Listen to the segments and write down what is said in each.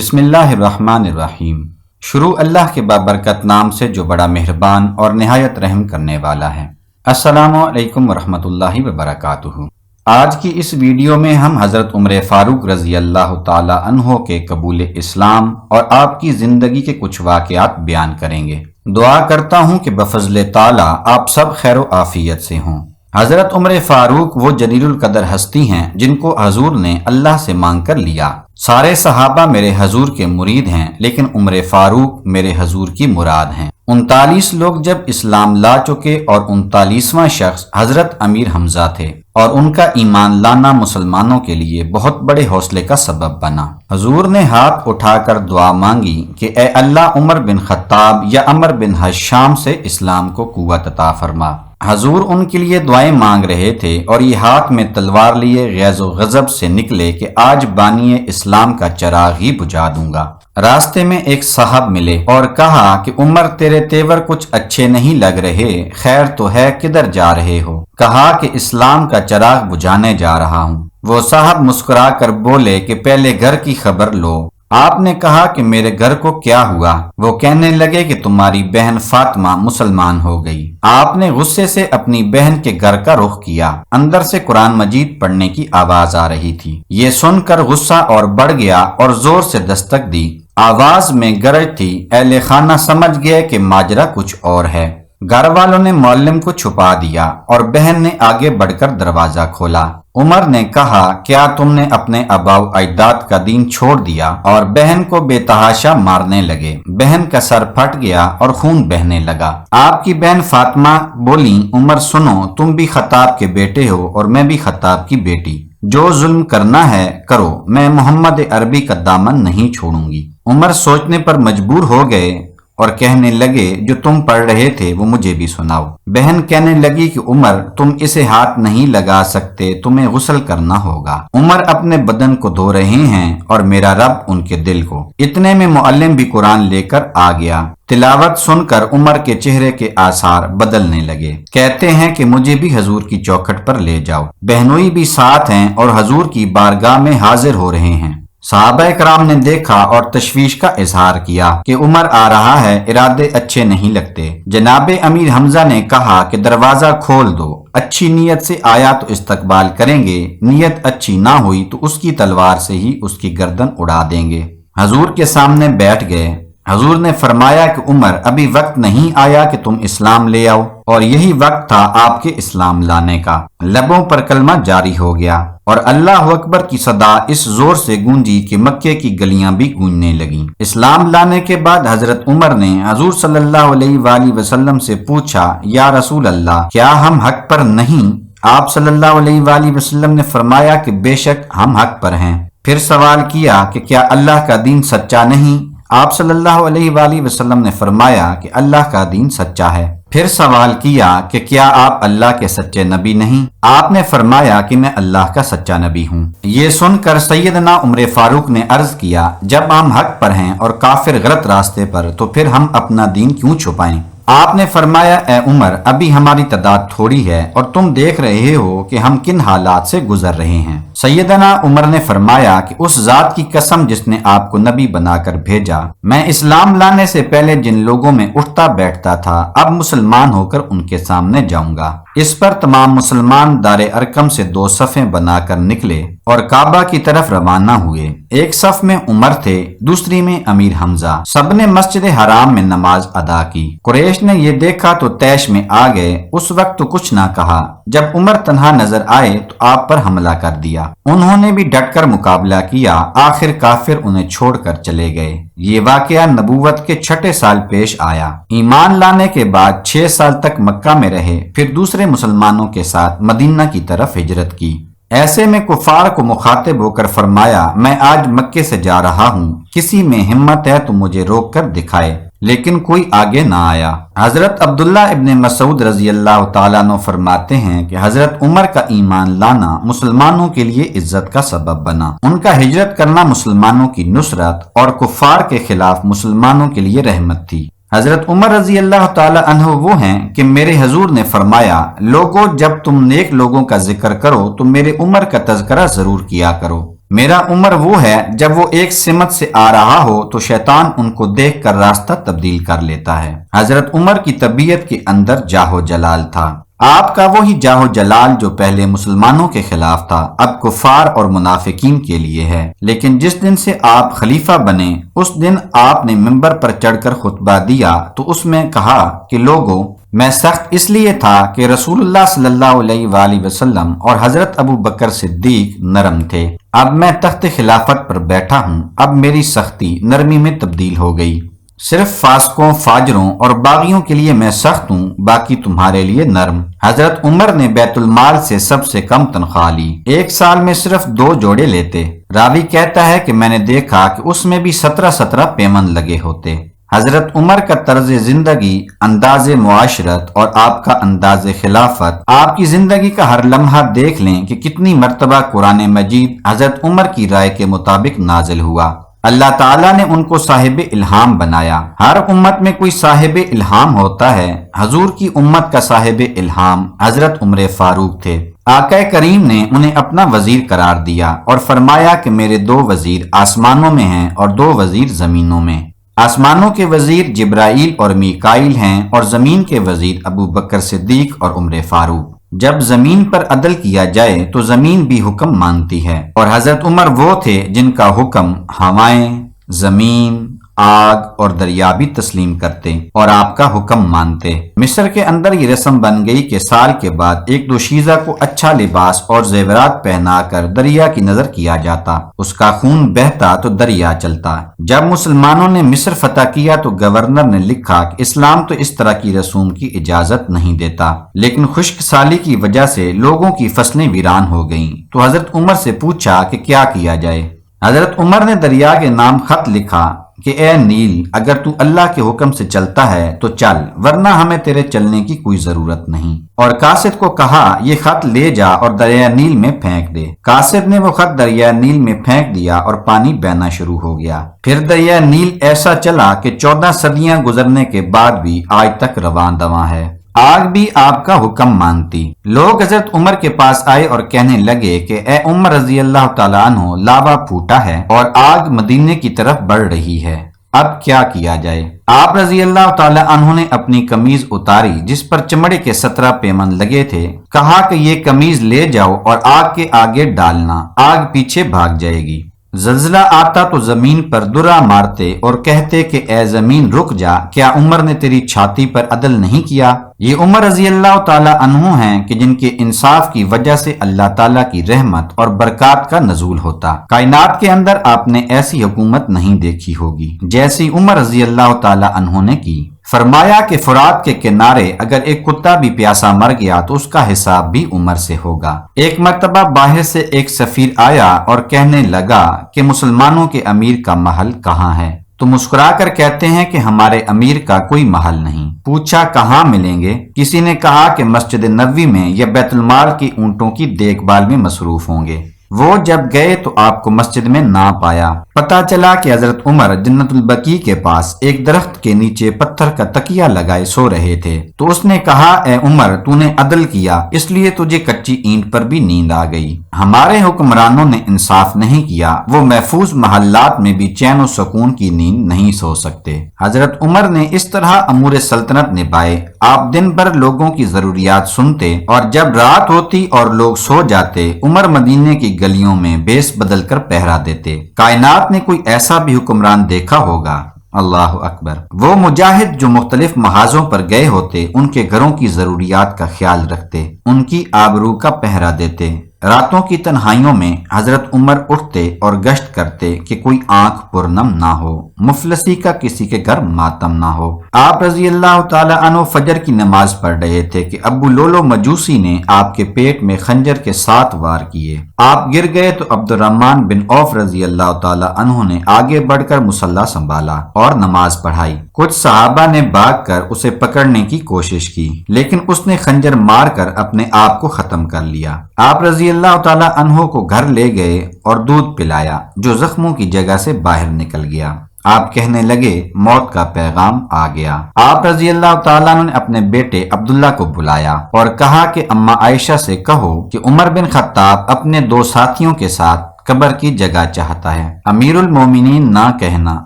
بسم اللہ الرحمن الرحیم۔ شروع اللہ کے بابرکت نام سے جو بڑا مہربان اور نہایت رحم کرنے والا ہے۔ السلام علیکم ورحمۃ اللہ وبرکاتہ۔ آج کی اس ویڈیو میں ہم حضرت عمر فاروق رضی اللہ تعالی عنہ کے قبول اسلام اور آپ کی زندگی کے کچھ واقعات بیان کریں گے۔ دعا کرتا ہوں کہ بفضل تعالی آپ سب خیر و عافیت سے ہوں۔ حضرت عمر فاروق وہ جلیل القدر ہستی ہیں جن کو حضور نے اللہ سے مانگ کر لیا۔ سارے صحابہ میرے حضور کے مرید ہیں، لیکن عمر فاروق میرے حضور کی مراد ہیں۔ 39 لوگ جب اسلام لا چکے اور 39واں شخص حضرت امیر حمزہ تھے، اور ان کا ایمان لانا مسلمانوں کے لیے بہت بڑے حوصلے کا سبب بنا۔ حضور نے ہاتھ اٹھا کر دعا مانگی کہ اے اللہ عمر بن خطاب یا عمر بن حشام سے اسلام کو قوت عطا فرما۔ حضور ان کے لیے دعائیں مانگ رہے تھے اور یہ ہاتھ میں تلوار لیے غیظ و غضب سے نکلے کہ آج بانی اسلام کا چراغ ہی بجھا دوں گا۔ راستے میں ایک صاحب ملے اور کہا کہ عمر تیرے تیور کچھ اچھے نہیں لگ رہے، خیر تو ہے، کدھر جا رہے ہو؟ کہا کہ اسلام کا چراغ بجھانے جا رہا ہوں۔ وہ صاحب مسکرا کر بولے کہ پہلے گھر کی خبر لو۔ آپ نے کہا کہ میرے گھر کو کیا ہوا؟ وہ کہنے لگے کہ تمہاری بہن فاطمہ مسلمان ہو گئی۔ آپ نے غصے سے اپنی بہن کے گھر کا رخ کیا۔ اندر سے قرآن مجید پڑھنے کی آواز آ رہی تھی۔ یہ سن کر غصہ اور بڑھ گیا اور زور سے دستک دی۔ آواز میں گرج تھی۔ اہل خانہ سمجھ گئے کہ ماجرا کچھ اور ہے۔ گھر والوں نے معلم کو چھپا دیا اور بہن نے آگے بڑھ کر دروازہ کھولا۔ عمر نے کہا کیا تم نے اپنے آباء و اجداد کا دین چھوڑ دیا؟ اور بہن کو بے تحاشا مارنے لگے۔ بہن کا سر پھٹ گیا اور خون بہنے لگا۔ آپ کی بہن فاطمہ بولی عمر سنو، تم بھی خطاب کے بیٹے ہو اور میں بھی خطاب کی بیٹی۔ جو ظلم کرنا ہے کرو، میں محمد عربی کا دامن نہیں چھوڑوں گی۔ عمر سوچنے پر مجبور ہو گئے اور کہنے لگے جو تم پڑھ رہے تھے وہ مجھے بھی سناؤ۔ بہن کہنے لگی کہ عمر تم اسے ہاتھ نہیں لگا سکتے، تمہیں غسل کرنا ہوگا۔ عمر اپنے بدن کو دھو رہے ہیں اور میرا رب ان کے دل کو۔ اتنے میں معلم بھی قرآن لے کر آ گیا۔ تلاوت سن کر عمر کے چہرے کے آثار بدلنے لگے۔ کہتے ہیں کہ مجھے بھی حضور کی چوکھٹ پر لے جاؤ۔ بہنوئی بھی ساتھ ہیں اور حضور کی بارگاہ میں حاضر ہو رہے ہیں۔ صحابہ کرام نے دیکھا اور تشویش کا اظہار کیا کہ عمر آ رہا ہے، ارادے اچھے نہیں لگتے۔ جناب امیر حمزہ نے کہا کہ دروازہ کھول دو، اچھی نیت سے آیا تو استقبال کریں گے، نیت اچھی نہ ہوئی تو اس کی تلوار سے ہی اس کی گردن اڑا دیں گے۔ حضور کے سامنے بیٹھ گئے۔ حضور نے فرمایا کہ عمر ابھی وقت نہیں آیا کہ تم اسلام لے آؤ، اور یہی وقت تھا آپ کے اسلام لانے کا۔ لبوں پر کلمہ جاری ہو گیا اور اللہ اکبر کی صدا اس زور سے گونجی کہ مکے کی گلیاں بھی گونجنے لگیں۔ اسلام لانے کے بعد حضرت عمر نے حضور صلی اللہ علیہ وآلہ وسلم سے پوچھا یا رسول اللہ کیا ہم حق پر نہیں؟ آپ صلی اللہ علیہ وآلہ وسلم نے فرمایا کہ بے شک ہم حق پر ہیں۔ پھر سوال کیا کہ کیا اللہ کا دین سچا نہیں؟ آپ صلی اللہ علیہ وآلہ وسلم نے فرمایا کہ اللہ کا دین سچا ہے۔ پھر سوال کیا کہ کیا آپ اللہ کے سچے نبی نہیں؟ آپ نے فرمایا کہ میں اللہ کا سچا نبی ہوں۔ یہ سن کر سیدنا عمر فاروق نے عرض کیا جب ہم حق پر ہیں اور کافر غلط راستے پر تو پھر ہم اپنا دین کیوں چھپائیں؟ آپ نے فرمایا اے عمر ابھی ہماری تعداد تھوڑی ہے اور تم دیکھ رہے ہو کہ ہم کن حالات سے گزر رہے ہیں۔ سیدنا عمر نے فرمایا کہ اس ذات کی قسم جس نے آپ کو نبی بنا کر بھیجا، میں اسلام لانے سے پہلے جن لوگوں میں اٹھتا بیٹھتا تھا اب مسلمان ہو کر ان کے سامنے جاؤں گا۔ اس پر تمام مسلمان دار ارقم سے 2 صفیں بنا کر نکلے اور کعبہ کی طرف روانہ ہوئے۔ ایک صف میں عمر تھے، دوسری میں امیر حمزہ۔ سب نے مسجد حرام میں نماز ادا کی۔ قریش نے یہ دیکھا تو طیش میں آ گئے۔ اس وقت تو کچھ نہ کہا۔ جب عمر تنہا نظر آئے تو آپ پر حملہ کر دیا۔ انہوں نے بھی ڈٹ کر مقابلہ کیا، آخر کافر انہیں چھوڑ کر چلے گئے۔ یہ واقعہ نبوت کے 6 سال پیش آیا۔ ایمان لانے کے بعد 6 سال تک مکہ میں رہے، پھر دوسرے مسلمانوں کے ساتھ مدینہ کی طرف ہجرت کی۔ ایسے میں کفار کو مخاطب ہو کر فرمایا میں آج مکے سے جا رہا ہوں، کسی میں ہمت ہے تو مجھے روک کر دکھائے، لیکن کوئی آگے نہ آیا۔ حضرت عبداللہ ابن مسعود رضی اللہ تعالیٰ عنہ فرماتے ہیں کہ حضرت عمر کا ایمان لانا مسلمانوں کے لیے عزت کا سبب بنا۔ ان کا ہجرت کرنا مسلمانوں کی نصرت اور کفار کے خلاف مسلمانوں کے لیے رحمت تھی۔ حضرت عمر رضی اللہ تعالی عنہ وہ ہیں کہ میرے حضور نے فرمایا لوگو جب تم نیک لوگوں کا ذکر کرو تو میرے عمر کا تذکرہ ضرور کیا کرو۔ میرا عمر وہ ہے جب وہ ایک سمت سے آ رہا ہو تو شیطان ان کو دیکھ کر راستہ تبدیل کر لیتا ہے۔ حضرت عمر کی طبیعت کے اندر جاہ جلال تھا۔ آپ کا وہی جاہ جلال جو پہلے مسلمانوں کے خلاف تھا اب کفار اور منافقین کے لیے ہے، لیکن جس دن سے آپ خلیفہ بنے اس دن آپ نے منبر پر چڑھ کر خطبہ دیا تو اس میں کہا کہ لوگوں، میں سخت اس لیے تھا کہ رسول اللہ صلی اللہ علیہ وآلہ وسلم اور حضرت ابو بکر صدیق نرم تھے، اب میں تخت خلافت پر بیٹھا ہوں، اب میری سختی نرمی میں تبدیل ہو گئی، صرف فاسقوں، فاجروں اور باغیوں کے لیے میں سخت ہوں، باقی تمہارے لیے نرم۔ حضرت عمر نے بیت المال سے سب سے کم تنخواہ لی، ایک سال میں صرف 2 جوڑے لیتے۔ راوی کہتا ہے کہ میں نے دیکھا کہ اس میں بھی 17 پیمن لگے ہوتے۔ حضرت عمر کا طرز زندگی، انداز معاشرت اور آپ کا انداز خلافت، آپ کی زندگی کا ہر لمحہ دیکھ لیں کہ کتنی مرتبہ قرآن مجید حضرت عمر کی رائے کے مطابق نازل ہوا۔ اللہ تعالیٰ نے ان کو صاحب الہام بنایا۔ ہر امت میں کوئی صاحب الہام ہوتا ہے، حضور کی امت کا صاحب الہام حضرت عمر فاروق تھے۔ آقا کریم نے انہیں اپنا وزیر قرار دیا اور فرمایا کہ میرے 2 وزیر آسمانوں میں ہیں اور 2 وزیر زمینوں میں۔ آسمانوں کے وزیر جبرائیل اور میکائیل ہیں اور زمین کے وزیر ابو بکر صدیق اور عمر فاروق۔ جب زمین پر عدل کیا جائے تو زمین بھی حکم مانتی ہے، اور حضرت عمر وہ تھے جن کا حکم ہوائیں، زمین، آگ اور دریا بھی تسلیم کرتے اور آپ کا حکم مانتے۔ مصر کے اندر یہ رسم بن گئی کہ سال کے بعد ایک دوشیزہ کو اچھا لباس اور زیورات پہنا کر دریا کی نظر کیا جاتا، اس کا خون بہتا تو دریا چلتا۔ جب مسلمانوں نے مصر فتح کیا تو گورنر نے لکھا کہ اسلام تو اس طرح کی رسوم کی اجازت نہیں دیتا، لیکن خشک سالی کی وجہ سے لوگوں کی فصلیں ویران ہو گئیں، تو حضرت عمر سے پوچھا کہ کیا کیا جائے۔ حضرت عمر نے دریا کے نام خط لکھا کہ اے نیل، اگر تو اللہ کے حکم سے چلتا ہے تو چل، ورنہ ہمیں تیرے چلنے کی کوئی ضرورت نہیں، اور قاصد کو کہا یہ خط لے جا اور دریا نیل میں پھینک دے۔ قاصد نے وہ خط دریا نیل میں پھینک دیا اور پانی بہنا شروع ہو گیا۔ پھر دریا نیل ایسا چلا کہ 14 صدیاں گزرنے کے بعد بھی آج تک رواں دواں ہے۔ آگ بھی آپ کا حکم مانتی۔ لوگ حضرت عمر کے پاس آئے اور کہنے لگے کہ اے عمر رضی اللہ تعالیٰ عنہ، لاوا پھوٹا ہے اور آگ مدینے کی طرف بڑھ رہی ہے، اب کیا کیا جائے؟ آپ رضی اللہ تعالیٰ عنہ نے اپنی قمیض اتاری جس پر چمڑے کے 17 پیمن لگے تھے، کہا کہ یہ قمیض لے جاؤ اور آگ کے آگے ڈالنا، آگ پیچھے بھاگ جائے گی۔ زلزلہ آتا تو زمین پر درا مارتے اور کہتے کہ اے زمین رک جا، کیا عمر نے تیری چھاتی پر عدل نہیں کیا؟ یہ عمر رضی اللہ تعالیٰ عنہ ہیں کہ جن کے انصاف کی وجہ سے اللہ تعالیٰ کی رحمت اور برکات کا نزول ہوتا۔ کائنات کے اندر آپ نے ایسی حکومت نہیں دیکھی ہوگی جیسی عمر رضی اللہ تعالیٰ عنہ نے کی۔ فرمایا کہ فرات کے کنارے اگر ایک کتا بھی پیاسا مر گیا تو اس کا حساب بھی عمر سے ہوگا۔ ایک مرتبہ باہر سے ایک سفیر آیا اور کہنے لگا کہ مسلمانوں کے امیر کا محل کہاں ہے؟ تو مسکرا کر کہتے ہیں کہ ہمارے امیر کا کوئی محل نہیں۔ پوچھا کہاں ملیں گے؟ کسی نے کہا کہ مسجد نبوی میں یا بیت المال کی اونٹوں کی دیکھ بھال میں مصروف ہوں گے۔ وہ جب گئے تو آپ کو مسجد میں نہ پایا۔ پتا چلا کہ حضرت عمر جنت البقیع کے پاس ایک درخت کے نیچے پتھر کا تکیہ لگائے سو رہے تھے، تو اس نے کہا اے عمر، تو نے عدل کیا، اس لیے تجھے کچی اینٹ پر بھی نیند آ گئی۔ ہمارے حکمرانوں نے انصاف نہیں کیا، وہ محفوظ محلات میں بھی چین و سکون کی نیند نہیں سو سکتے۔ حضرت عمر نے اس طرح امور سلطنت نبھائے۔ آپ دن بھر لوگوں کی ضروریات سنتے اور جب رات ہوتی اور لوگ سو جاتے، عمر مدینے کی گلیوں میں بیس بدل کر پہرا دیتے۔ کائنات نے کوئی ایسا بھی حکمران دیکھا ہوگا؟ اللہ اکبر۔ وہ مجاہد جو مختلف محاذوں پر گئے ہوتے، ان کے گھروں کی ضروریات کا خیال رکھتے، ان کی آبرو کا پہرا دیتے۔ راتوں کی تنہائیوں میں حضرت عمر اٹھتے اور گشت کرتے کہ کوئی آنکھ پرنم نہ ہو، مفلسی کا کسی کے گھر ماتم نہ ہو۔ آپ رضی اللہ تعالی عنہ فجر کی نماز پڑھ رہے تھے کہ ابو لولو مجوسی نے آپ کے پیٹ میں خنجر کے 7 وار کیے۔ آپ گر گئے تو عبد الرحمن بن عوف رضی اللہ تعالی عنہ نے آگے بڑھ کر مصلی سنبھالا اور نماز پڑھائی۔ کچھ صحابہ نے بھاگ کر اسے پکڑنے کی کوشش کی، لیکن اس نے خنجر مار کر اپنے آپ کو ختم کر لیا۔ آپ رضی اللہ تعالی عنہ کو گھر لے گئے اور دودھ پلایا جو زخموں کی جگہ سے باہر نکل گیا۔ آپ کہنے لگے موت کا پیغام آ گیا۔ آپ رضی اللہ تعالیٰ نے اپنے بیٹے عبداللہ کو بلایا اور کہا کہ اماں عائشہ سے کہو کہ عمر بن خطاب اپنے 2 ساتھیوں کے ساتھ قبر کی جگہ چاہتا ہے۔ امیر المومنین نہ کہنا،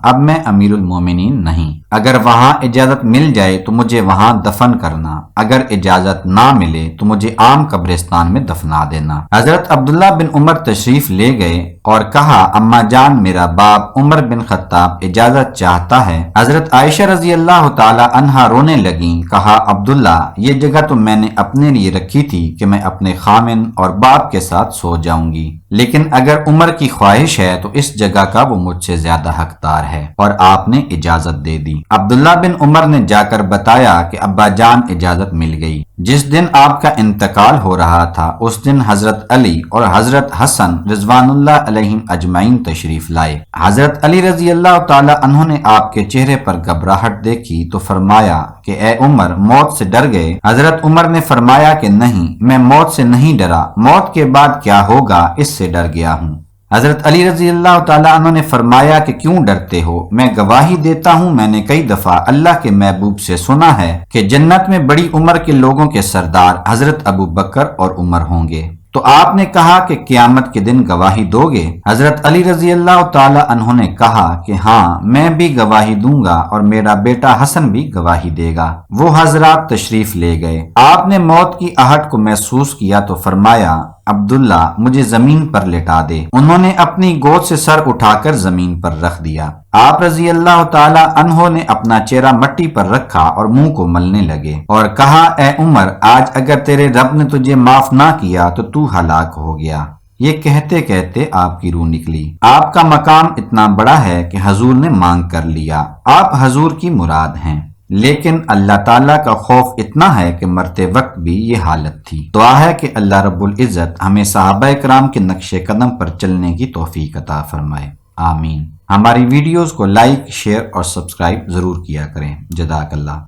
اب میں امیر المومنین نہیں، اگر وہاں اجازت مل جائے تو مجھے وہاں دفن کرنا، اگر اجازت نہ ملے تو مجھے عام قبرستان میں دفنا دینا۔ حضرت عبداللہ بن عمر تشریف لے گئے اور کہا اماں جان میرا باپ عمر بن خطاب اجازت چاہتا ہے۔ حضرت عائشہ رضی اللہ تعالی عنہا رونے لگیں، کہا عبداللہ یہ جگہ تو میں نے اپنے لیے رکھی تھی کہ میں اپنے خامن اور باپ کے ساتھ سو جاؤں گی، لیکن اگر عمر کی خواہش ہے تو اس جگہ کا وہ مجھ سے زیادہ حقدار ہے، اور آپ نے اجازت دے دی۔ عبداللہ بن عمر نے جا کر بتایا کہ ابا جان اجازت مل گئی۔ جس دن آپ کا انتقال ہو رہا تھا اس دن حضرت علی اور حضرت حسن رضوان اللہ علیہم اجمعین تشریف لائے۔ حضرت علی رضی اللہ تعالی عنہ نے آپ کے چہرے پر گھبراہٹ دیکھی تو فرمایا کہ اے عمر موت سے ڈر گئے؟ حضرت عمر نے فرمایا کہ نہیں، میں موت سے نہیں ڈرا، موت کے بعد کیا ہوگا اس سے ڈر گیا ہوں۔ حضرت علی رضی اللہ تعالیٰ عنہ نے فرمایا کہ کیوں ڈرتے ہو؟ میں گواہی دیتا ہوں میں نے کئی دفعہ اللہ کے محبوب سے سنا ہے کہ جنت میں بڑی عمر کے لوگوں کے سردار حضرت ابو بکر اور عمر ہوں گے۔ تو آپ نے کہا کہ قیامت کے دن گواہی دو گے؟ حضرت علی رضی اللہ تعالی عنہ نے کہا کہ ہاں میں بھی گواہی دوں گا اور میرا بیٹا حسن بھی گواہی دے گا۔ وہ حضرات تشریف لے گئے۔ آپ نے موت کی آہٹ کو محسوس کیا تو فرمایا عبداللہ مجھے زمین پر لٹا دے۔ انہوں نے اپنی گود سے سر اٹھا کر زمین پر رکھ دیا۔ آپ رضی اللہ تعالی عنہ نے اپنا چہرہ مٹی پر رکھا اور منہ کو ملنے لگے اور کہا اے عمر آج اگر تیرے رب نے تجھے معاف نہ کیا تو تو ہلاک ہو گیا۔ یہ کہتے کہتے آپ کی روح نکلی۔ آپ کا مقام اتنا بڑا ہے کہ حضور نے مانگ کر لیا، آپ حضور کی مراد ہیں، لیکن اللہ تعالیٰ کا خوف اتنا ہے کہ مرتے وقت بھی یہ حالت تھی۔ دعا ہے کہ اللہ رب العزت ہمیں صحابہ کرام کے نقش قدم پر چلنے کی توفیق عطا فرمائے، آمین۔ ہماری ویڈیوز کو لائک، شیئر اور سبسکرائب ضرور کیا کریں۔ جزاک اللہ۔